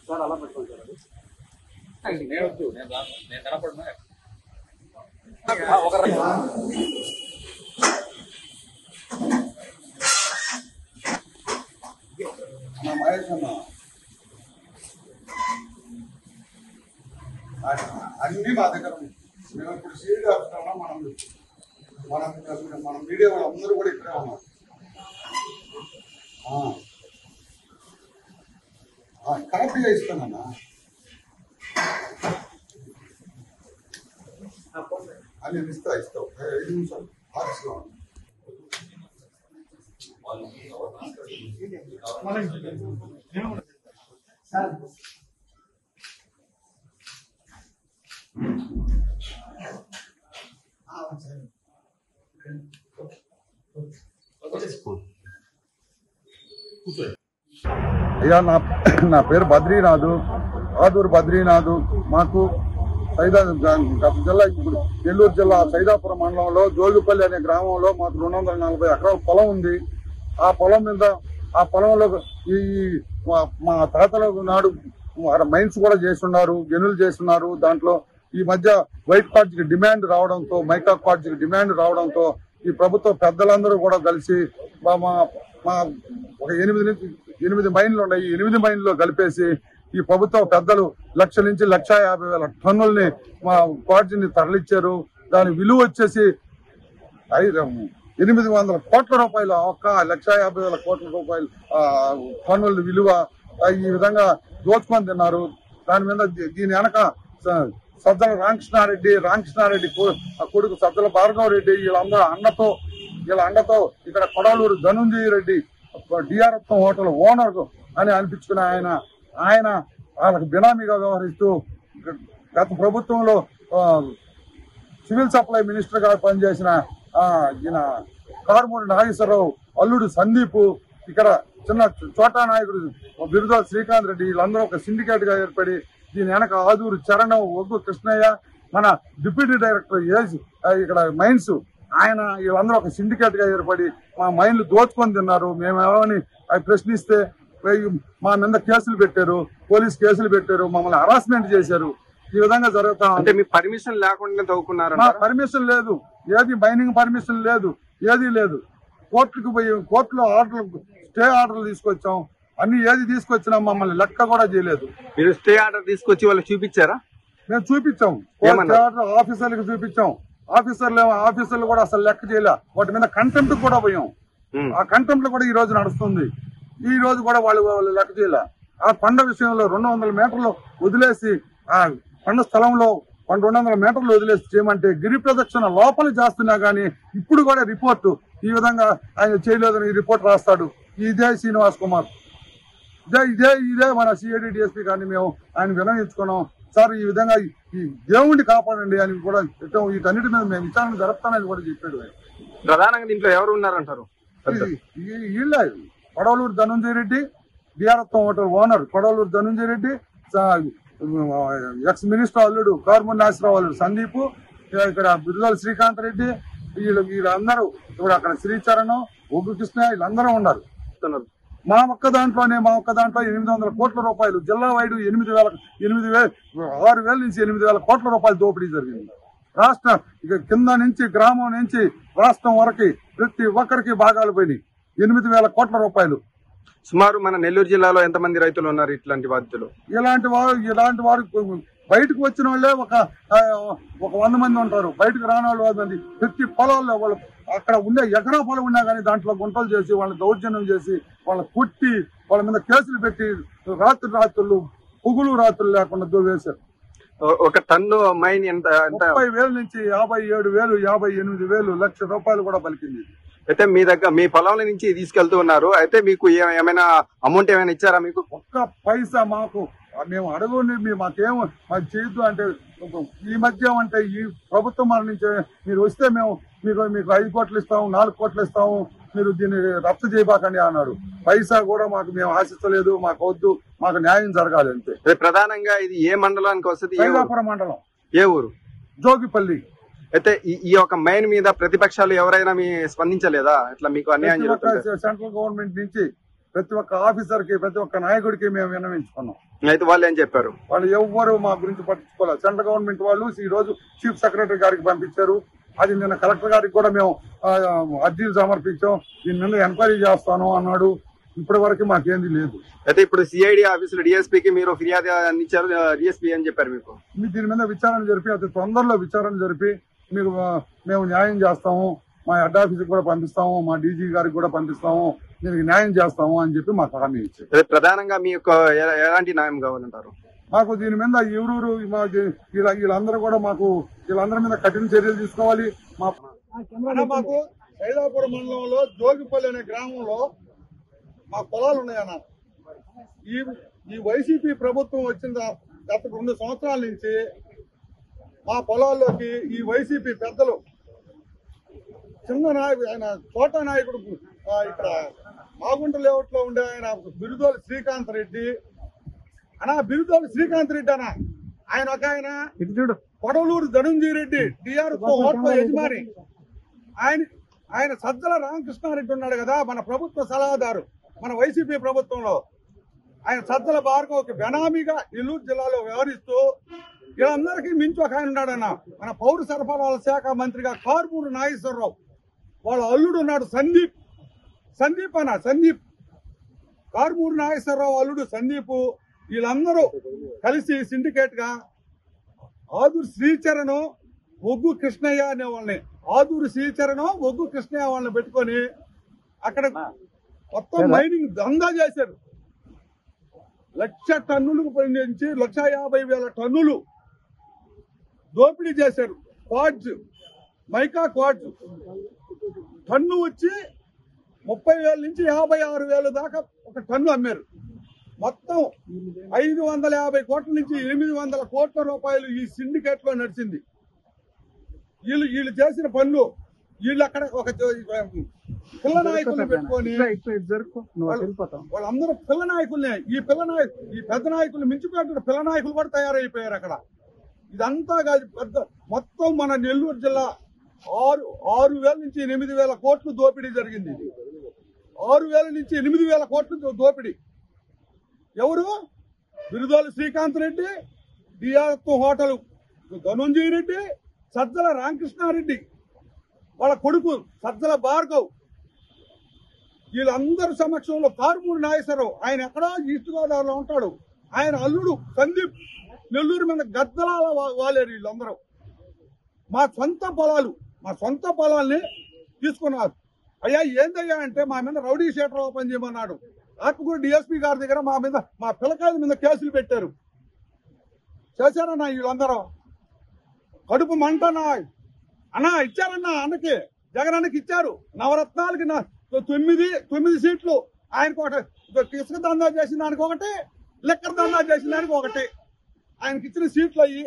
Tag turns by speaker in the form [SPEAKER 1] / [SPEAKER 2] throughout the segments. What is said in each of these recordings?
[SPEAKER 1] Sir అలా పెట్టుకుంటారు నేను కనపడుతున్నా ఒక మహేష్ అన్న అన్ని మా దగ్గర మేము ఇప్పుడు సీడ్ ఆపుతున్నాం. మనం మీడియా వాళ్ళు అందరూ కూడా ఇక్కడే ఉన్నారు. కరెక్ట్గా ఇస్తానన్నా. అది నేను ఇస్తావు 5 నిమిషాలు ఆఫీస్లో అయ్యా. నా పేరు బద్రీనాథు, ఆదూరు బద్రీనాథు. మాకు జిల్లా ఇప్పుడు నెల్లూరు జిల్లా సైదాపురం మండలంలో జోగిపల్లి అనే గ్రామంలో మాకు 240 ఎకరాల పొలం ఉంది. ఆ పొలం మీద ఆ పొలంలో ఈ మా తాతల నాడు మైన్స్ కూడా చేస్తున్నారు, గనులు చేస్తున్నారు. దాంట్లో ఈ మధ్య వైట్ కార్డ్స్కి డిమాండ్ రావడంతో, మైకా కార్డ్స్కి డిమాండ్ రావడంతో ఈ ప్రభుత్వ పెద్దలందరూ కూడా కలిసి మా ఒక 8 మైన్లు ఉన్నాయి. 8 మైన్లో కలిపేసి ఈ ప్రభుత్వ పెద్దలు 1,00,000 నుంచి 1,50,000 టన్నుల్ని మా కార్డ్స్ని తరలిచ్చారు. దాని విలువ వచ్చేసి 800 కోట్ల రూపాయలు. ఒక్క 1,50,000 కోట్ల రూపాయలు టన్నుల విలువ. ఈ విధంగా దోచుకొని తిన్నారు. దాని మీద దీని వెనక సజ్జల రామకృష్ణారెడ్డి కొడుకు సజ్జల భార్గవ్ రెడ్డి వీళ్ళ అండతో ఇక్కడ Kodavaluru Dhananjaya Reddy DRF hotel owner అని అనిపించుకున్న ఆయన వాళ్ళకి బినామీగా వ్యవహరిస్తూ గత ప్రభుత్వంలో సివిల్ సప్లై మినిస్టర్ గా పనిచేసిన ఈయన కారుమూరి నాగేశ్వరరావు అల్లుడు సందీప్, ఇక్కడ చిన్న చోటా నాయకుడు బిరుదాల శ్రీకాంత్ రెడ్డి, వీళ్ళందరూ ఒక సిండికేట్ గా ఏర్పడి దీని వెనక ఆదూరు చరణం, ఒగ్గు కృష్ణయ్య, మన డిప్యూటీ డైరెక్టర్ ఇక్కడ మైన్స్ వీళ్ళందరూ ఒక సిండికేట్ గా ఏర్పడి మా మైన్లు దోచుకొని తిన్నారు. మేమేమని అవి ప్రశ్నిస్తే మా మీద కేసులు పెట్టారు, పోలీస్ కేసులు పెట్టారు, మమ్మల్ని హరాస్మెంట్ చేశారు. ఈ విధంగా జరుగుతా
[SPEAKER 2] అంటే మీ పర్మిషన్ లేకుండా తవ్వుకున్నారు?
[SPEAKER 1] మా పర్మిషన్ లేదు, ఏది మైనింగ్ పర్మిషన్ లేదు, ఏది లేదు. కోర్టుకు పోయి కోర్టులో స్టే ఆర్డర్లు తీసుకొచ్చాం. అన్ని ఏది తీసుకొచ్చినా మమ్మల్ని లెక్క కూడా చేయలేదు.
[SPEAKER 2] మీరు స్టే ఆర్డర్ తీసుకొచ్చి వాళ్ళకి చూపించారా?
[SPEAKER 1] మేము చూపించాం, ఆఫీసర్లకు చూపించాం. ఆఫీసర్లు కూడా అసలు లెక్క చేయలే. వాటి మీద కంటెంప్ట్ కూడా పోయాం. ఆ కంటెంప్ట్ కూడా ఈ రోజు నడుస్తుంది. ఈ రోజు కూడా వాళ్ళు లెక్క చేయలే. ఆ కొండ విషయంలో 200 మీటర్లు వదిలేసి, ఆ కొండ స్థలంలో 200 మీటర్లు వదిలేసి చేయమంటే గిరి ప్రదక్షిణ లోపల చేస్తున్నా గానీ ఇప్పుడు కూడా రిపోర్టు ఈ విధంగా ఆయన చేయలేదని రిపోర్ట్ రాస్తాడు. ఇదే శ్రీనివాస్ కుమార్, ఇదే మన సిఐడి డిఎస్పీ కానీ మేము ఆయన వినయించుకున్నాం. సార్ ఈ విధంగా ఈ దేవుణ్ణి కాపాడండి అని కూడా వీటన్నిటి మీద మేము విచారణ జరుపుతానని కూడా చెప్పాడు.
[SPEAKER 2] ప్రధానంగా దీంట్లో ఎవరు ఉన్నారంటారు?
[SPEAKER 1] వీళ్ళ Kodavaluru Dhananjaya Reddy, DRF hotel owner Kodavaluru Dhananjaya Reddy, ex minister అల్లుడు కారుమూరి నాగేశ్వరరావు అల్లుడు సందీప్, ఇక్కడ బిరుదాల శ్రీకాంత్ రెడ్డి, వీళ్ళందరూ ఇప్పుడు అక్కడ శ్రీచరణం, ఒగ్గు కృష్ణ, వీళ్ళందరూ ఉన్నారు. మా ఒక్క దాంట్లో 800 కోట్ల రూపాయలు జిల్లా వైడు 6,000 నుంచి 8,000 కోట్ల రూపాయలు దోపిడీ జరిగింది. రాష్ట్రం ఇక కింద నుంచి గ్రామం నుంచి రాష్ట్రం వరకు ప్రతి ఒక్కరికి భాగాలు పోయినాయి. 8,000 కోట్ల రూపాయలు.
[SPEAKER 2] సుమారు మన నెల్లూరు జిల్లాలో ఎంతమంది రైతులు ఉన్నారు ఇట్లాంటి బాధితులు?
[SPEAKER 1] ఇలాంటి వారు బయటకు వచ్చిన వాళ్ళే ఒక 100 మంది ఉంటారు. బయటకు రాని వాళ్ళు 100 మంది. ప్రతి పొలాల్లో వాళ్ళు అక్కడ ఉండే ఎకరా పొలం ఉన్నా కానీ దాంట్లో గుంటలు చేసి వాళ్ళని దౌర్జన్యం చేసి వాళ్ళని కుట్టి వాళ్ళ మీద కేసులు పెట్టి రాత్రులు పుగులు రాత్రులు లేకుండా వేశారు.
[SPEAKER 2] ఒక టన్ను మైన్ ఎంత?
[SPEAKER 1] 30,000 నుంచి 57,000, 58,000, లక్ష రూపాయలు కూడా పలికింది.
[SPEAKER 2] అయితే మీ పొలం నుంచి తీసుకెళ్తూ ఉన్నారు. అయితే మీకు ఏమైనా అమౌంట్ ఏమైనా ఇచ్చారా? మీకు
[SPEAKER 1] ఒక్క పైసా మాకు మేము అడగండి, మాకు చేయొద్దు అంటే ఈ మధ్య అంటే ఈ ప్రభుత్వం మరణించే మీరు వస్తే మేము మీకు 5 కోట్లు ఇస్తాము, 4 కోట్లు ఇస్తాము, మీరు దీన్ని రద్దు చేయబాకండి అన్నాడు. పైసా కూడా మేము ఆశిస్తలేదు, మాకు వద్దు, మాకు న్యాయం జరగాలి అంతే.
[SPEAKER 2] ప్రధానంగా ఇది ఏ మండలానికి వస్తుంది?
[SPEAKER 1] సైదాపురం మండలం.
[SPEAKER 2] ఏ ఊరు?
[SPEAKER 1] జోగిపల్లి.
[SPEAKER 2] అయితే ఈ యొక్క మైన్ మీద ప్రతిపక్షాలు ఎవరైనా స్పందించలేదా? ఇట్లా మీకు అన్యాయం జరుగుతుంది.
[SPEAKER 1] సెంట్రల్ గవర్నమెంట్ నుంచి ప్రతి ఒక్క ఆఫీసర్ కి ప్రతి ఒక్క నాయకుడికి మేము విన్నవించుకున్నాం.
[SPEAKER 2] అయితే వాళ్ళు ఏం చెప్పారు?
[SPEAKER 1] వాళ్ళు ఎవ్వరు మా గురించి పట్టించుకోలేదు. సెంట్రల్ గవర్నమెంట్ వాళ్ళు ఈ రోజు చీఫ్ సెక్రటరీ గారికి పంపించారు. అది నిన్న కలెక్టర్ గారికి కూడా మేము అర్జీలు సమర్పించాం. దీని మీద ఎంక్వైరీ చేస్తాను అన్నాడు. ఇప్పటి వరకు మాకేంది లేదు.
[SPEAKER 2] అయితే ఇప్పుడు సిఐడి ఆఫీసులో డిఎస్పీకి మీరు ఫిర్యాదు అందించారు. డిఎస్పీ అని చెప్పారు మీకు.
[SPEAKER 1] దీని మీద విచారణ జరిపి అతి తొందరలో విచారణ జరిపి మీరు మేము న్యాయం చేస్తాము, మా హెడ్ ఆఫీస్కి కూడా పంపిస్తాము, మా డీజీ గారికి కూడా పంపిస్తాము, దీనికి న్యాయం చేస్తాము అని చెప్పి మాకు హామీ ఇచ్చారు.
[SPEAKER 2] ప్రధానంగా మీ యొక్క ఎలాంటి న్యాయం కావాలంటారు?
[SPEAKER 1] మాకు దీని మీద ఎవరు వీళ్ళందరూ కూడా వీళ్ళందరి మీద కఠిన చర్యలు తీసుకోవాలి. మాకు సైదాపురం మండలంలో జోగిపల్లి అనే గ్రామంలో మా పొలాలు ఉన్నాయన్న. ఈ వైసీపీ ప్రభుత్వం వచ్చిన గత 2 సంవత్సరాల నుంచి మా పొలాల్లోకి ఈ వైసీపీ పెద్దలు చిన్న నాయకుడు, ఆయన తోట నాయకుడు, ఇక్కడ మాగుంట లేఅవుట్ లో ఉండే ఆయన బిరుదోలు శ్రీకాంత్ రెడ్డి బిరుదోలు శ్రీకాంత్ రెడ్డి ఆయన ఒక ఆయన కొడవలూరు ధనుంజయ రెడ్డి టీఆర్ఎస్ హోటల్ యజమాని, ఆయన సజ్జల రామకృష్ణారెడ్డి ఉన్నాడు కదా, మన ప్రభుత్వ సలహాదారు మన వైసీపీ ప్రభుత్వంలో. ఆయన సజ్జల భార్గవకి బెనామీగా నెల్లూరు జిల్లాలో వ్యవహరిస్తూ వీళ్ళందరికీ మించి ఒక ఆయన ఉన్నాడన్న, మన పౌర సరఫరాల శాఖ మంత్రిగా కారుమూరు నాగేశ్వరరావు. వాళ్ళ అల్లుడు ఉన్నాడు సందీప్ కారుమూరు నాగేశ్వరరావు అల్లుడు సందీప్. వీళ్ళందరూ కలిసి సిండికేట్ గా ఆదూరు శ్రీచరణ్, ఒగ్గు కృష్ణయ్య అనే వాళ్ళని, ఆదూరు శ్రీచరణ్, ఒగ్గు కృష్ణయ్య వాళ్ళని పెట్టుకొని అక్కడ మొత్తం మైనింగ్ దందా చేశారు. 1,00,000 టన్నులకు నుంచి 1,50,000 టన్నులు దోపిడీ చేశారు. మైకా క్వాడ్జ్ టన్ను వచ్చి 30,000 నుంచి 56,000 దాకా ఒక టన్ను అమ్మారు. మొత్తం 550 కోట్ల నుంచి 800 కోట్ల రూపాయలు ఈ సిండికేట్ లో నడిచింది. వీళ్ళు చేసిన పనులు, వీళ్ళు అక్కడ ఒక పిల్ల నాయకుల్ని పెట్టుకొని వాళ్ళందరూ పిల్ల నాయకుల్ని, ఈ పెద్ద నాయకులు మించిపోయిన పిల్ల నాయకులు కూడా తయారైపోయారు అక్కడ. ఇదంతా కాదు, మొత్తం మన నెల్లూరు జిల్లా 6,000 నుంచి 8,000 కోట్లు దోపిడీ జరిగింది. 6,000 నుంచి 8,000 కోట్లు దోపిడీ. ఎవరు? బిరుదోలు శ్రీకాంత్ రెడ్డి, టీఆర్ఎస్ హోటల్ ధనుంజయ రెడ్డి, సజ్జల రామకృష్ణారెడ్డి వాళ్ళ కొడుకు సజ్జల భార్గవ్, వీళ్ళందరి సమక్షంలో కారుమూరి నాగేశ్వరరావు, ఆయన ఎక్కడో ఈస్ట్ గోదావరిలో ఉంటాడు, ఆయన అల్లుడు సందీప్ నెల్లూరు మీద గద్దలాల వాలేరు. వీళ్ళందరూ మా సొంత పొలాల్ని తీసుకున్నారు. అయ్యా ఏందయ్యా అంటే మా మీద రౌడీ షీటర్ ఓపెన్ చేయమన్నాడు. ఆత్మకూరు డిఎస్పీ గారి దగ్గర మా పిల్లకాయల మీద కేసులు పెట్టారు. చేశారన్నా వీళ్ళందరూ. కడుపు మంటనా ఇచ్చారన్నా అన్నకి, జగన్ అన్నకి ఇచ్చారు. నవరత్నాలకి 9 సీట్లు ఆయనకు ఒకటి, ఇసుక దందా చేసిన దానికి ఒకటి, లెక్కర్ దందా చేసిన దానికి ఒకటి ఆయనకి ఇచ్చిన సీట్లు అయ్యి.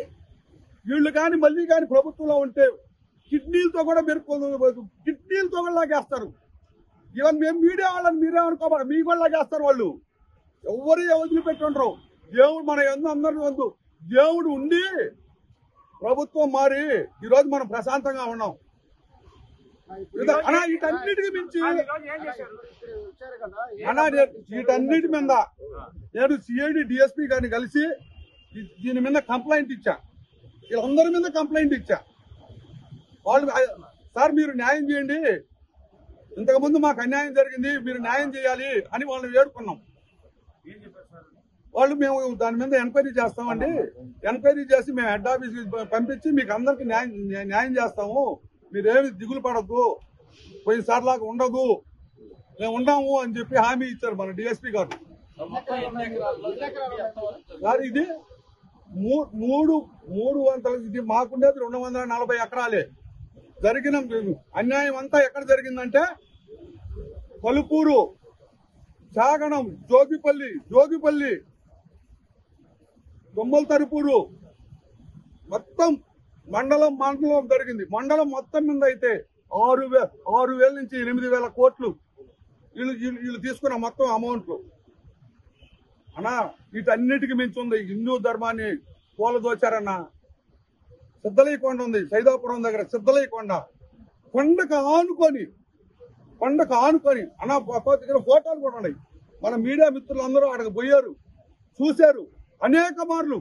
[SPEAKER 1] వీళ్ళు కానీ మళ్ళీ కానీ ప్రభుత్వంలో ఉంటే కిడ్నీలతో కూడా కిడ్నీలతో కూడా లాగేస్తారు. ఈవెన్ మేము మీడియా వాళ్ళని మీరే అనుకోవాలి, మీ కూడా లాగేస్తారు వాళ్ళు. ఎవరు వదిలిపెట్టుండ్రు. దేవుడు మన అందరి వద్దు, దేవుడు ఉండి ప్రభుత్వం మారి ఈరోజు మనం ప్రశాంతంగా ఉన్నాం. వీటన్నిటికి మించి వీటన్నిటి మీద నేను సిఐడి డిఎస్పీ గారిని కలిసి దీని మీద కంప్లైంట్ ఇచ్చా. వీళ్ళందరి మీద కంప్లైంట్ ఇచ్చా. వాళ్ళు సార్ మీరు న్యాయం చేయండి, ఇంతకుముందు మాకు అన్యాయం జరిగింది, మీరు న్యాయం చేయాలి అని వాళ్ళని వేడుకున్నాం. వాళ్ళు మేము దాని మీద ఎంక్వైరీ చేస్తామండి, ఎంక్వైరీ చేసి మేము హెడ్ ఆఫీస్కి పంపించి మీకు అందరికి న్యాయం చేస్తాము, మీరేమి దిగులు పడద్దు, పోయినసారిలాగా ఉండదు, మేము ఉన్నాము అని చెప్పి హామీ ఇచ్చారు మన డిఎస్పీ గారు. సార్ ఇది 300 ఇది మాకుండేది 240 ఎకరాలే. జరిగిన అన్యాయం అంతా ఎక్కడ జరిగిందంటే పలుపూరు, చాగణం, జోగిపల్లి, దొమ్మల తరుపూరు, మొత్తం మండలం జరిగింది. మండలం మొత్తం మీద అయితే 6,000 నుంచి 8,000 కోట్లు వీళ్ళు తీసుకున్న మొత్తం అమౌంట్లు. అన్నా వీటన్నిటికీ మించి ఉంది. హిందూ ధర్మాన్ని కూలదోచారన్నా. సిద్ధలయ్యకొండ ఉంది, సైదాపురం దగ్గర సిద్ధలయ్యకొండ, కొండకు ఆనుకొని అన్న దగ్గర ఫోటోలు కూడా ఉన్నాయి. మన మీడియా మిత్రులు అందరూ అక్కడికి పోయారు, చూశారు అనేక మార్లు.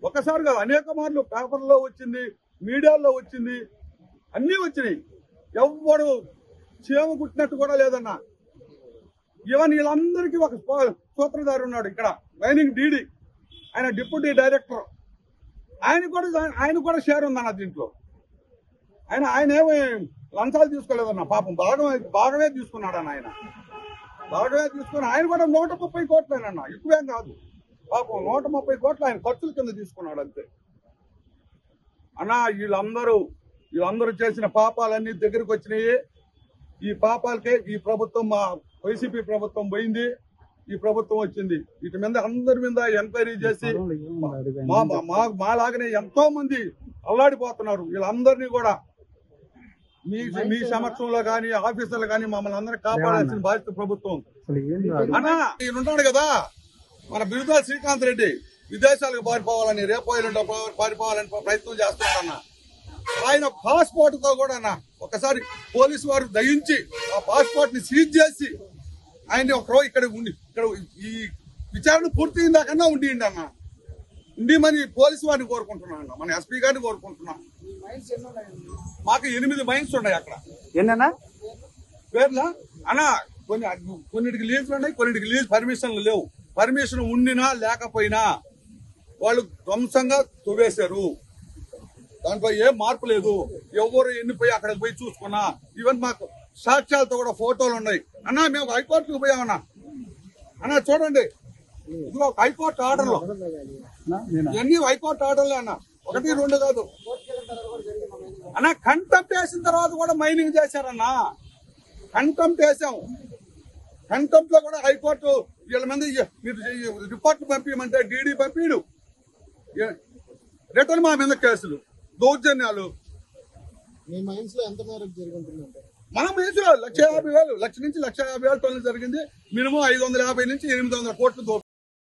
[SPEAKER 1] ఒకసారి కాదు, అనేక మార్లు పేపర్లో వచ్చింది, మీడియాలో వచ్చింది, అన్నీ వచ్చినాయి. ఎవ్వడు చీమ కుట్టినట్టు కూడా లేదన్నా. ఈవెన్ వీళ్ళందరికీ ఒక సూత్రధారి ఉన్నాడు ఇక్కడ, మైనింగ్ డీడీ, ఆయన డిప్యూటీ డైరెక్టర్, ఆయన కూడా షేర్ ఉందన్న దీంట్లో. ఆయన ఏమి లంచాలు తీసుకోలేదన్న, పాపం భాగమే తీసుకున్నాడన్న. భాగమే తీసుకుని ఆయన కూడా 130 కోట్లేనన్న, ఎక్కువేం కాదు. పాపం 130 కోట్లు ఆయన ఖర్చుల కింద తీసుకున్నాడు అంతే అన్న. వీళ్ళందరూ చేసిన పాపాలన్నీ దగ్గరికి వచ్చినాయి. ఈ పాపాలకే ఈ ప్రభుత్వం, మా వైసీపీ ప్రభుత్వం పోయింది, ఈ ప్రభుత్వం వచ్చింది. వీటి మీద అందరి మీద ఎంక్వైరీ చేసి మాలాగనే ఎంతో మంది అల్లాడిపోతున్నారు. వీళ్ళందరినీ కూడా మీ సమక్షంలో గాని, ఆఫీసర్లు గాని మమ్మల్ని అందరినీ కాపాడాల్సిన బాధ్యత ప్రభుత్వం. అన్న ఈయన ఉంటాడు కదా మన బిరుదా శ్రీకాంత్ రెడ్డి, విదేశాలకు పారిపోవాలని, రేపోయిలో పారిపోవాలని ప్రయత్నం చేస్తున్నాడన్న. ఆయన పాస్పోర్ట్ తో కూడా అన్న ఒకసారి పోలీసు వారు దయించి ఆ పాస్పోర్ట్ ని సీజ్ చేసి ఆయన ఇక్కడ ఈ విచారణ పూర్తయిందాకన్నా ఉండియండి అన్న. ఉండిమని పోలీసు వారిని కోరుకుంటున్నాను అన్న, మన ఎస్పీ గారిని కోరుకుంటున్నా. మాకు 8 మైన్స్ ఉన్నాయి అక్కడ.
[SPEAKER 2] ఏంటన్నా
[SPEAKER 1] పేర్లా అన్న? కొన్నిటికి లీజులు ఉన్నాయి, కొన్నిటికి లీజ్ పర్మిషన్లు లేవు. పర్మిషన్ ఉండినా లేకపోయినా వాళ్ళు ధ్వంసంగా తవ్వేశారు. దాంట్లో ఏం మార్పు లేదు. ఎవరు ఎన్నిపోయి అక్కడికి పోయి చూసుకున్నా, ఈవెన్ మాకు సాక్ష్యాలతో కూడా ఫోటోలు ఉన్నాయి అన్న. మేము హైకోర్టుకు పోయామన్నా. అన్న చూడండి, ఇదిగో హైకోర్టు ఆర్డర్లు, ఇవన్నీ హైకోర్టు ఆర్డర్లే అన్న, 1, 2 కాదు అన్న. కంటెంప్ట్ వేసిన తర్వాత కూడా మైనింగ్ చేశారన్నా. కంటెంప్ట్ వేసాం. కంటెంప్ట్ లో కూడా హైకోర్టు వీళ్ళ మంది మీరు రిపోర్ట్ పంపించమంటే డీడీ పంపిడు, రిటర్న్ మా మీద కేసులు, దౌర్జన్యాలు.
[SPEAKER 3] మన మైన్స్ లో
[SPEAKER 1] 1,50,000, 1,50,000 నుంచి 1,50,000 టన్నులు జరిగింది. మినిమం 550 నుంచి 800 కోట్లు